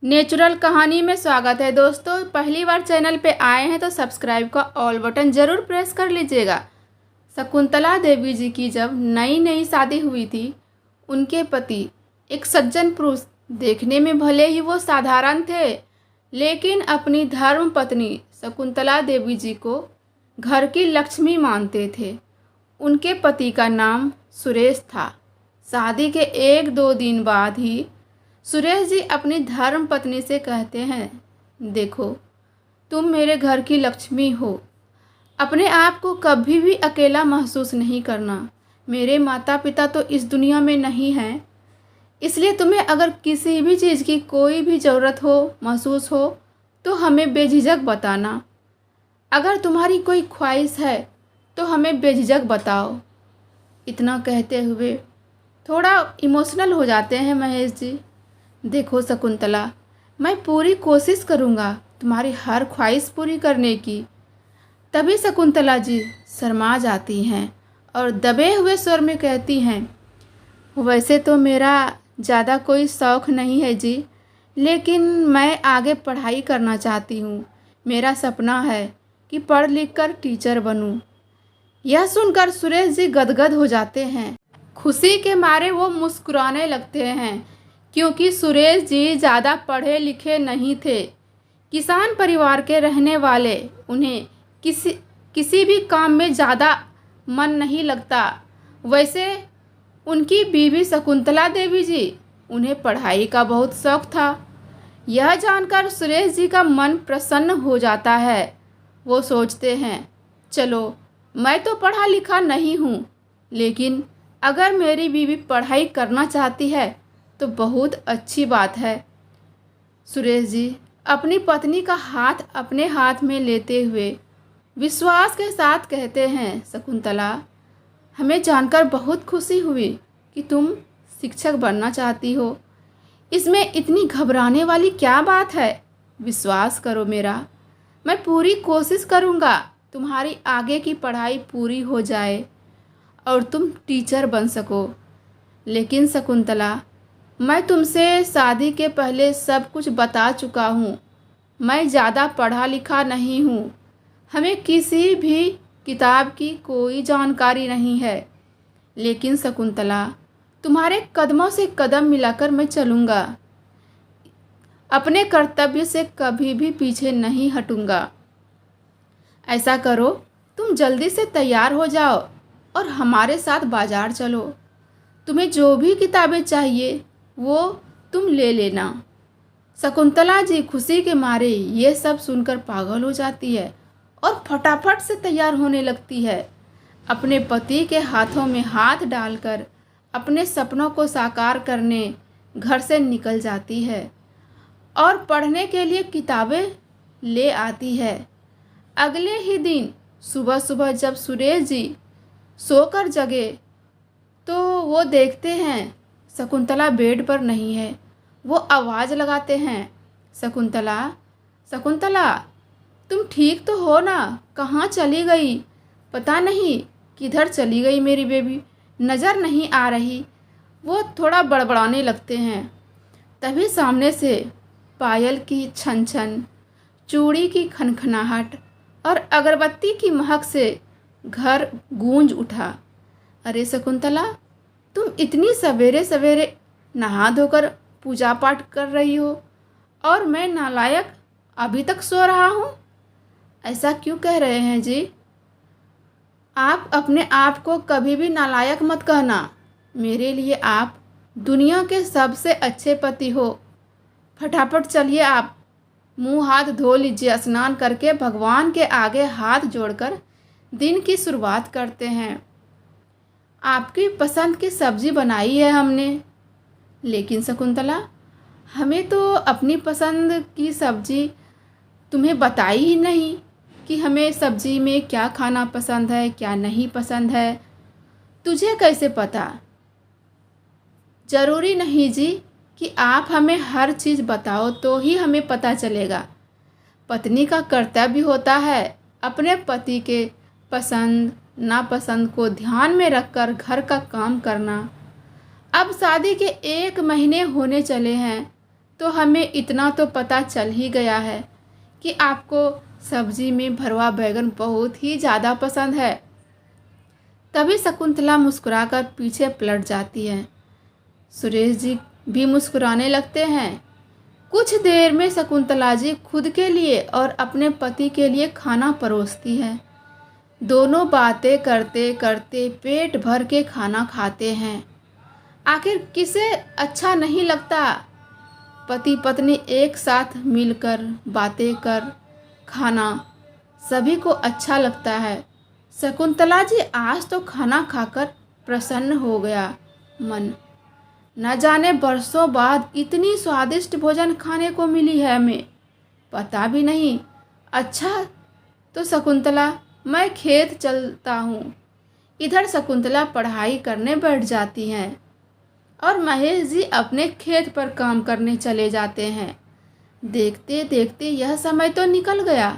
Natural कहानी में स्वागत है दोस्तों। पहली बार चैनल पे आए हैं तो सब्सक्राइब का ऑल बटन ज़रूर प्रेस कर लीजिएगा। शकुंतला देवी जी की जब नई नई शादी हुई थी, उनके पति एक सज्जन पुरुष, देखने में भले ही वो साधारण थे, लेकिन अपनी धर्म पत्नी शकुंतला देवी जी को घर की लक्ष्मी मानते थे। उनके पति का नाम सुरेश था। शादी के एक दो दिन बाद ही सुरेश जी अपनी धर्म पत्नी से कहते हैं, देखो, तुम मेरे घर की लक्ष्मी हो। अपने आप को कभी भी अकेला महसूस नहीं करना। मेरे माता पिता तो इस दुनिया में नहीं हैं, इसलिए तुम्हें अगर किसी भी चीज़ की कोई भी ज़रूरत हो, महसूस हो, तो हमें बेझिझक बताना। अगर तुम्हारी कोई ख्वाहिश है तो हमें बेझिझक बताओ। इतना कहते हुए थोड़ा इमोशनल हो जाते हैं महेश जी। देखो शकुंतला, मैं पूरी कोशिश करूँगा तुम्हारी हर ख्वाहिश पूरी करने की। तभी शकुंतला जी शर्मा जाती हैं और दबे हुए स्वर में कहती हैं, वैसे तो मेरा ज़्यादा कोई शौक़ नहीं है जी, लेकिन मैं आगे पढ़ाई करना चाहती हूँ। मेरा सपना है कि पढ़ लिख कर टीचर बनूँ। यह सुनकर सुरेश जी गदगद हो जाते हैं। खुशी के मारे वो मुस्कुराने लगते हैं, क्योंकि सुरेश जी ज़्यादा पढ़े लिखे नहीं थे। किसान परिवार के रहने वाले उन्हें किसी भी काम में ज़्यादा मन नहीं लगता। वैसे उनकी बीवी शकुंतला देवी जी, उन्हें पढ़ाई का बहुत शौक़ था। यह जानकर सुरेश जी का मन प्रसन्न हो जाता है। वो सोचते हैं, चलो, मैं तो पढ़ा लिखा नहीं हूँ, लेकिन अगर मेरी बीवी पढ़ाई करना चाहती है तो बहुत अच्छी बात है। सुरेश जी अपनी पत्नी का हाथ अपने हाथ में लेते हुए विश्वास के साथ कहते हैं, शकुंतला, हमें जानकर बहुत खुशी हुई कि तुम शिक्षक बनना चाहती हो। इसमें इतनी घबराने वाली क्या बात है? विश्वास करो मेरा, मैं पूरी कोशिश करूँगा तुम्हारी आगे की पढ़ाई पूरी हो जाए और तुम टीचर बन सको। लेकिन शकुंतला, मैं तुमसे शादी के पहले सब कुछ बता चुका हूँ। मैं ज़्यादा पढ़ा लिखा नहीं हूँ। हमें किसी भी किताब की कोई जानकारी नहीं है। लेकिन शकुंतला, तुम्हारे कदमों से कदम मिलाकर मैं चलूँगा। अपने कर्तव्य से कभी भी पीछे नहीं हटूँगा। ऐसा करो, तुम जल्दी से तैयार हो जाओ और हमारे साथ बाज़ार चलो। तुम्हें जो भी किताबें चाहिए वो तुम ले लेना। शकुंतला जी खुशी के मारे ये सब सुनकर पागल हो जाती है और फटाफट से तैयार होने लगती है। अपने पति के हाथों में हाथ डालकर अपने सपनों को साकार करने घर से निकल जाती है और पढ़ने के लिए किताबें ले आती है। अगले ही दिन सुबह सुबह जब सुरेश जी सोकर जगे तो वो देखते हैं शकुंतला बेड पर नहीं है। वो आवाज़ लगाते हैं, शकुंतला, शकुंतला, तुम ठीक तो हो ना? कहाँ चली गई? पता नहीं किधर चली गई मेरी बेबी, नज़र नहीं आ रही। वो थोड़ा बड़बड़ाने लगते हैं। तभी सामने से पायल की छन छन, चूड़ी की खनखनाहट और अगरबत्ती की महक से घर गूंज उठा। अरे शकुंतला, तुम इतनी सवेरे सवेरे नहा धोकर पूजा पाठ कर रही हो और मैं नालायक अभी तक सो रहा हूँ? ऐसा क्यों कह रहे हैं जी? आप अपने आप को कभी भी नालायक मत कहना। मेरे लिए आप दुनिया के सबसे अच्छे पति हो। फटाफट चलिए, आप मुंह हाथ धो लीजिए। स्नान करके भगवान के आगे हाथ जोड़कर दिन की शुरुआत करते हैं। आपकी पसंद की सब्ज़ी बनाई है हमने। लेकिन शकुंतला, हमें तो अपनी पसंद की सब्ज़ी तुम्हें बताई ही नहीं कि हमें सब्ज़ी में क्या खाना पसंद है, क्या नहीं पसंद है। तुझे कैसे पता? ज़रूरी नहीं जी कि आप हमें हर चीज़ बताओ तो ही हमें पता चलेगा। पत्नी का कर्तव्य होता है अपने पति के पसंद नापसंद को ध्यान में रखकर घर का काम करना। अब शादी के 1 महीने होने चले हैं। तो हमें इतना तो पता चल ही गया है कि आपको सब्जी में भरवा बैगन बहुत ही ज़्यादा पसंद है। तभी शकुंतला मुस्कुराकर पीछे पलट जाती है। सुरेश जी भी मुस्कुराने लगते हैं। कुछ देर में शकुंतला जी खुद के लिए और अपने पति के लिए खाना परोसती है। दोनों बातें करते करते पेट भर के खाना खाते हैं। आखिर किसे अच्छा नहीं लगता? पति पत्नी एक साथ मिलकर बातें कर खाना सभी को अच्छा लगता है। शकुंतला जी आज तो खाना खाकर प्रसन्न हो गया मन। न जाने बरसों बाद इतनी स्वादिष्ट भोजन खाने को मिली है हमें, पता भी नहीं। अच्छा तो शकुंतला, मैं खेत चलता हूँ। इधर शकुंतला पढ़ाई करने बैठ जाती हैं और महेश जी अपने खेत पर काम करने चले जाते हैं। देखते देखते यह समय तो निकल गया।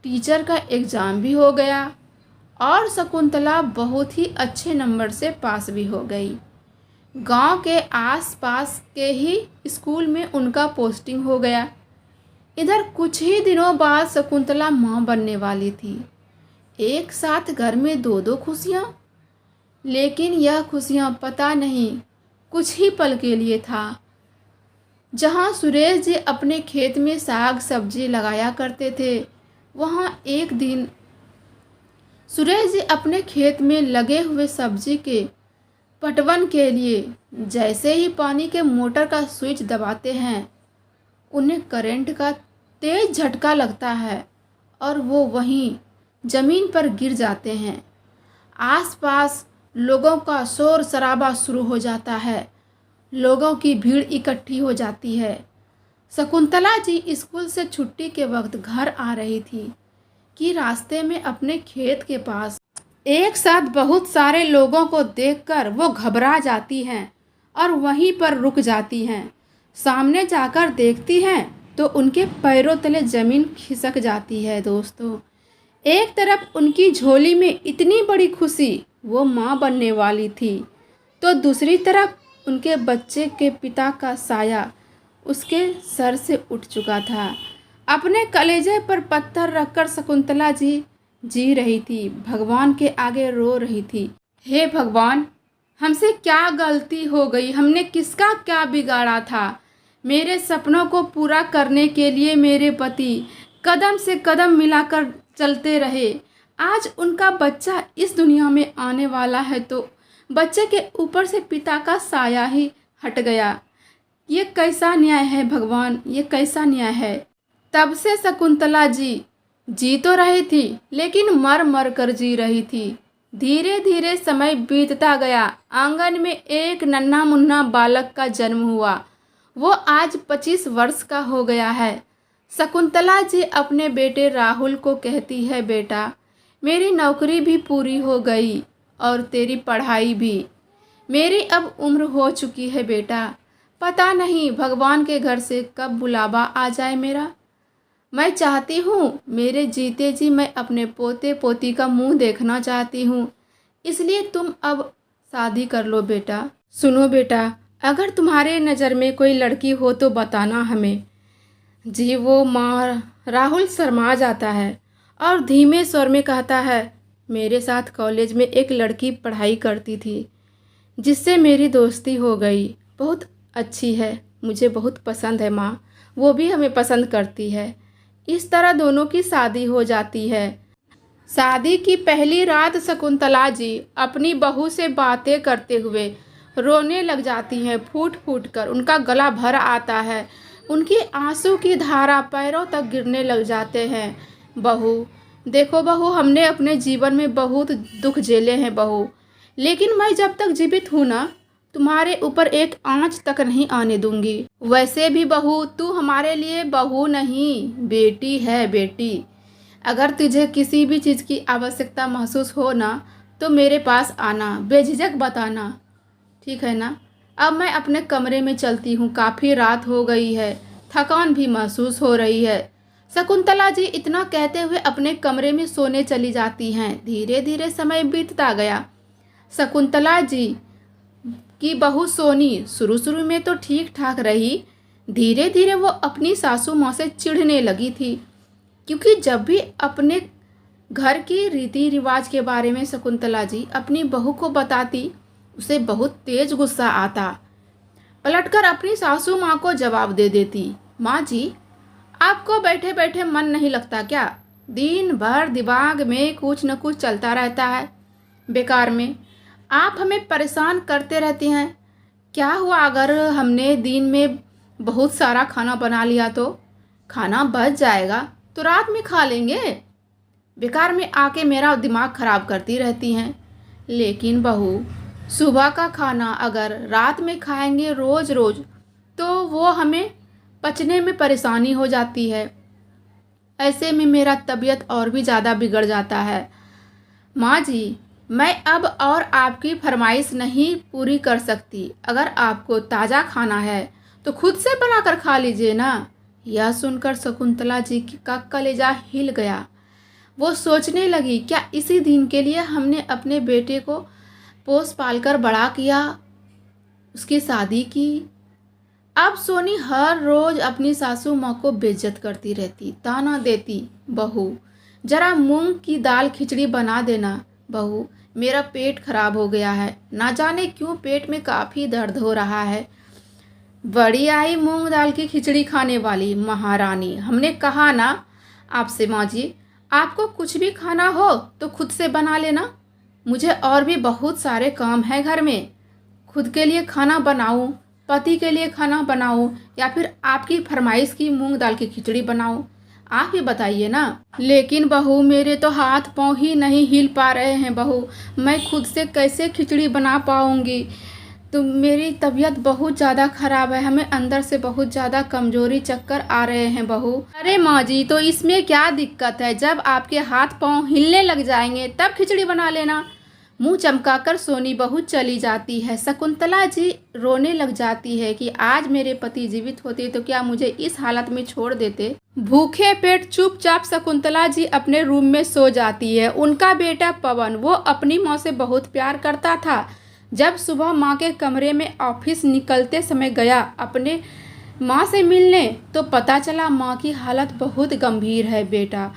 टीचर का एग्ज़ाम भी हो गया और शकुंतला बहुत ही अच्छे नंबर से पास भी हो गई। गांव के आसपास के ही स्कूल में उनका पोस्टिंग हो गया। इधर कुछ ही दिनों बाद शकुंतला माँ बनने वाली थी। एक साथ घर में दो दो खुशियाँ, लेकिन यह खुशियाँ पता नहीं कुछ ही पल के लिए था। जहाँ सुरेश जी अपने खेत में साग सब्जी लगाया करते थे, वहाँ एक दिन सुरेश जी अपने खेत में लगे हुए सब्जी के पटवन के लिए जैसे ही पानी के मोटर का स्विच दबाते हैं, उन्हें करंट का तेज झटका लगता है और वो वहीं ज़मीन पर गिर जाते हैं। आसपास लोगों का शोर शराबा शुरू हो जाता है। लोगों की भीड़ इकट्ठी हो जाती है। शकुंतला जी स्कूल से छुट्टी के वक्त घर आ रही थी कि रास्ते में अपने खेत के पास एक साथ बहुत सारे लोगों को देखकर वो घबरा जाती हैं और वहीं पर रुक जाती हैं। सामने जाकर देखती हैं तो उनके पैरों तले ज़मीन खिसक जाती है। दोस्तों, एक तरफ उनकी झोली में इतनी बड़ी खुशी, वो माँ बनने वाली थी, तो दूसरी तरफ उनके बच्चे के पिता का साया उसके सर से उठ चुका था। अपने कलेजे पर पत्थर रखकर शकुंतला जी जी रही थी, भगवान के आगे रो रही थी। हे भगवान, हमसे क्या गलती हो गई? हमने किसका क्या बिगाड़ा था? मेरे सपनों को पूरा करने के लिए मेरे पति कदम से कदम मिलाकर चलते रहे। आज उनका बच्चा इस दुनिया में आने वाला है तो बच्चे के ऊपर से पिता का साया ही हट गया। ये कैसा न्याय है भगवान, ये कैसा न्याय है? तब से शकुंतला जी तो रही थी, लेकिन मर मर कर जी रही थी। धीरे धीरे समय बीतता गया। आंगन में एक नन्हा मुन्ना बालक का जन्म हुआ। वो आज 25 वर्ष का हो गया है। शकुंतला जी अपने बेटे राहुल को कहती है, बेटा, मेरी नौकरी भी पूरी हो गई और तेरी पढ़ाई भी। मेरी अब उम्र हो चुकी है बेटा। पता नहीं भगवान के घर से कब बुलावा आ जाए मेरा। मैं चाहती हूँ मेरे जीते जी मैं अपने पोते पोती का मुंह देखना चाहती हूँ। इसलिए तुम अब शादी कर लो बेटा। सुनो बेटा, अगर तुम्हारे नज़र में कोई लड़की हो तो बताना हमें। जी वो माँ। राहुल शर्मा जाता है और धीमे स्वर में कहता है, मेरे साथ कॉलेज में एक लड़की पढ़ाई करती थी जिससे मेरी दोस्ती हो गई। बहुत अच्छी है, मुझे बहुत पसंद है माँ, वो भी हमें पसंद करती है। इस तरह दोनों की शादी हो जाती है। शादी की पहली रात शकुंतला जी अपनी बहू से बातें करते हुए रोने लग जाती हैं, फूट फूट कर। उनका गला भर आता है, उनकी आंसू की धारा पैरों तक गिरने लग जाते हैं। बहू, देखो बहू, हमने अपने जीवन में बहुत दुख झेले हैं बहू, लेकिन मैं जब तक जीवित हूँ ना, तुम्हारे ऊपर एक आंच तक नहीं आने दूंगी। वैसे भी बहू, तू हमारे लिए बहू नहीं, बेटी है, बेटी। अगर तुझे किसी भी चीज़ की आवश्यकता महसूस हो ना, तो मेरे पास आना, बेझिझक बताना, ठीक है ना? अब मैं अपने कमरे में चलती हूँ, काफ़ी रात हो गई है, थकान भी महसूस हो रही है। शकुंतला जी इतना कहते हुए अपने कमरे में सोने चली जाती हैं। धीरे धीरे समय बीतता गया। शकुंतला जी की बहू सोनी शुरू में तो ठीक ठाक रही, धीरे धीरे वो अपनी सासू माँ से चिढ़ने लगी थी, क्योंकि जब भी अपने घर की रीति रिवाज के बारे में शकुंतला जी अपनी बहू को बताती, उसे बहुत तेज गुस्सा आता। पलटकर अपनी सासू माँ को जवाब दे देती, माँ जी, आपको बैठे बैठे मन नहीं लगता क्या? दिन भर दिमाग में कुछ न कुछ चलता रहता है बेकार में। आप हमें परेशान करते रहते हैं। क्या हुआ अगर हमने दिन में बहुत सारा खाना बना लिया तो? खाना बच जाएगा तो रात में खा लेंगे। बेकार में आके मेरा दिमाग ख़राब करती रहती हैं। लेकिन बहू, सुबह का खाना अगर रात में खाएंगे रोज़ रोज़ तो वो हमें पचने में परेशानी हो जाती है। ऐसे में मेरा तबीयत और भी ज़्यादा बिगड़ जाता है। माँ जी, मैं अब और आपकी फरमाइश नहीं पूरी कर सकती। अगर आपको ताज़ा खाना है तो खुद से बनाकर खा लीजिए ना। यह सुनकर शकुंतला जी का कलेजा हिल गया। वो सोचने लगी, क्या इसी दिन के लिए हमने अपने बेटे को पोस पाल कर बड़ा किया, उसकी शादी की। अब सोनी हर रोज़ अपनी सासू माँ को बेइज्जत करती रहती, ताना देती, बहू जरा मूंग की दाल खिचड़ी बना देना। बहू, मेरा पेट खराब हो गया है, ना जाने क्यों पेट में काफ़ी दर्द हो रहा है। बड़ी आई मूंग दाल की खिचड़ी खाने वाली महारानी। हमने कहा ना आपसे माँ जी, आपको कुछ भी खाना हो तो खुद से बना लेना। मुझे और भी बहुत सारे काम हैं घर में। खुद के लिए खाना बनाऊं, पति के लिए खाना बनाऊं, या फिर आपकी फरमाइश की मूंग दाल की खिचड़ी बनाऊं? आप ही बताइए ना। लेकिन बहू, मेरे तो हाथ पाँव ही नहीं हिल पा रहे हैं बहू। मैं खुद से कैसे खिचड़ी बना पाऊंगी? तो मेरी तबीयत बहुत ज़्यादा ख़राब है, हमें अंदर से बहुत ज़्यादा कमजोरी चक्कर आ रहे हैं बहू। अरे माँ जी, तो इसमें क्या दिक्कत है? जब आपके हाथ पाँव हिलने लग जाएंगे तब खिचड़ी बना लेना। मुंह चमकाकर सोनी बहू चली जाती है। शकुंतला जी रोने लग जाती है कि आज मेरे पति जीवित होते तो क्या मुझे इस हालत में छोड़ देते। भूखे पेट चुपचाप शकुंतला जी अपने रूम में सो जाती है। उनका बेटा पवन, वो अपनी माँ से बहुत प्यार करता था। जब सुबह माँ के कमरे में ऑफिस निकलते समय गया अपने माँ से मिलने, तो पता चला माँ की हालत बहुत गंभीर है। बेटा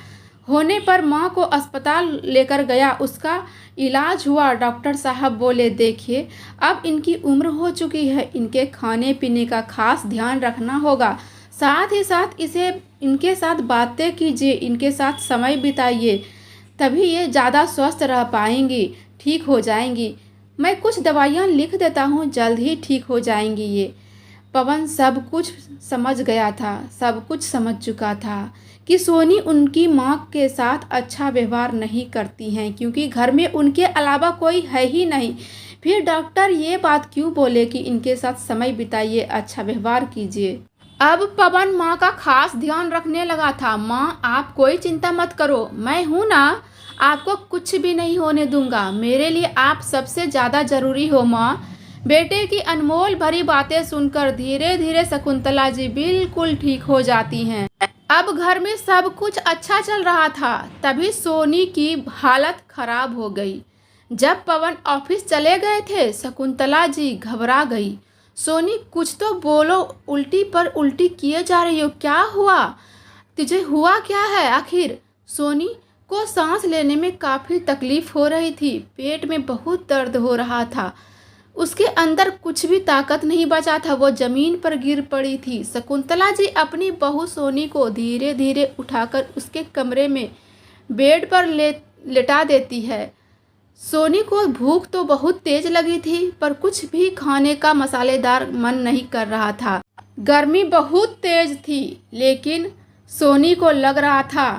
होने पर माँ को अस्पताल लेकर गया, उसका इलाज हुआ। डॉक्टर साहब बोले, देखिए अब इनकी उम्र हो चुकी है, इनके खाने पीने का खास ध्यान रखना होगा। साथ ही साथ इसे इनके साथ बातें कीजिए, इनके साथ समय बिताइए, तभी ये ज़्यादा स्वस्थ रह पाएंगी, ठीक हो जाएंगी। मैं कुछ दवाइयाँ लिख देता हूँ, जल्द ही ठीक हो जाएंगी ये। पवन सब कुछ समझ गया था, सब कुछ समझ चुका था कि सोनी उनकी माँ के साथ अच्छा व्यवहार नहीं करती हैं, क्योंकि घर में उनके अलावा कोई है ही नहीं। फिर डॉक्टर ये बात क्यों बोले कि इनके साथ समय बिताइए, अच्छा व्यवहार कीजिए। अब पवन माँ का खास ध्यान रखने लगा था। माँ, आप कोई चिंता मत करो, मैं हूँ ना, आपको कुछ भी नहीं होने दूंगा। मेरे लिए आप सबसे ज़्यादा ज़रूरी हो माँ। बेटे की अनमोल भरी बातें सुनकर धीरे धीरे शकुंतला जी बिल्कुल ठीक हो जाती हैं। अब घर में सब कुछ अच्छा चल रहा था, तभी सोनी की हालत खराब हो गई। जब पवन ऑफिस चले गए थे, शकुंतला जी घबरा गई। सोनी, कुछ तो बोलो, उल्टी पर उल्टी किए जा रही हो, क्या हुआ? तुझे हुआ क्या है आखिर? सोनी को सांस लेने में काफ़ी तकलीफ हो रही थी, पेट में बहुत दर्द हो रहा था, उसके अंदर कुछ भी ताकत नहीं बचा था, वो जमीन पर गिर पड़ी थी। शकुंतला जी अपनी बहू सोनी को धीरे धीरे उठाकर उसके कमरे में बेड पर लेटा देती है। सोनी को भूख तो बहुत तेज लगी थी, पर कुछ भी खाने का मसालेदार मन नहीं कर रहा था। गर्मी बहुत तेज थी, लेकिन सोनी को लग रहा था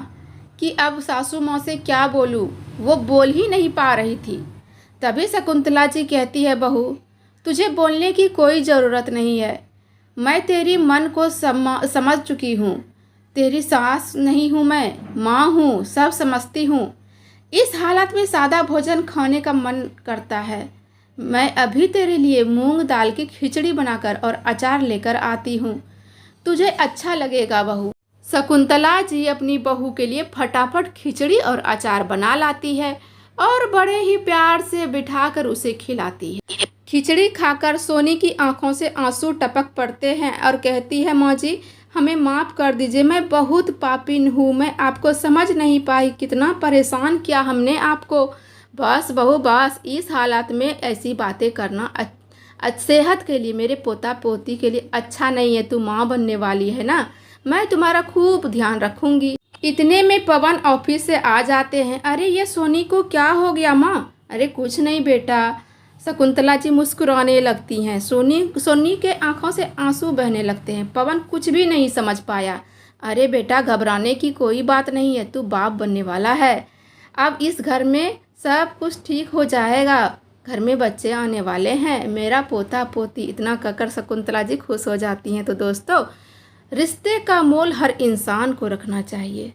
कि अब सासू माँ से क्या बोलूँ, वो बोल ही नहीं पा रही थी। तभी शकुंतला जी कहती है, बहू तुझे बोलने की कोई ज़रूरत नहीं है, मैं तेरी मन को समझ चुकी हूँ। तेरी सास नहीं हूँ मैं, माँ हूँ, सब समझती हूँ। इस हालत में सादा भोजन खाने का मन करता है। मैं अभी तेरे लिए मूंग दाल की खिचड़ी बनाकर और अचार लेकर आती हूँ, तुझे अच्छा लगेगा बहू। शकुंतला जी अपनी बहू के लिए फटाफट खिचड़ी और अचार बना लाती है और बड़े ही प्यार से बिठाकर उसे खिलाती है। खिचड़ी खाकर सोनी की आंखों से आंसू टपक पड़ते हैं और कहती है, माँ जी हमें माफ़ कर दीजिए, मैं बहुत पापिन हूँ, मैं आपको समझ नहीं पाई, कितना परेशान किया हमने आपको। बस बहू बस, इस हालात में ऐसी बातें करना सेहत के लिए, मेरे पोता पोती के लिए अच्छा नहीं है। तू माँ बनने वाली है ना, मैं तुम्हारा खूब ध्यान रखूँगी। इतने में पवन ऑफिस से आ जाते हैं। अरे ये सोनी को क्या हो गया माँ? अरे कुछ नहीं बेटा। शकुंतला जी मुस्कुराने लगती हैं। सोनी के आंखों से आंसू बहने लगते हैं। पवन कुछ भी नहीं समझ पाया। अरे बेटा घबराने की कोई बात नहीं है, तू बाप बनने वाला है। अब इस घर में सब कुछ ठीक हो जाएगा, घर में बच्चे आने वाले हैं, मेरा पोता पोती। इतना कहकर शकुंतला जी खुश हो जाती हैं। तो दोस्तों, रिश्ते का मोल हर इंसान को रखना चाहिए।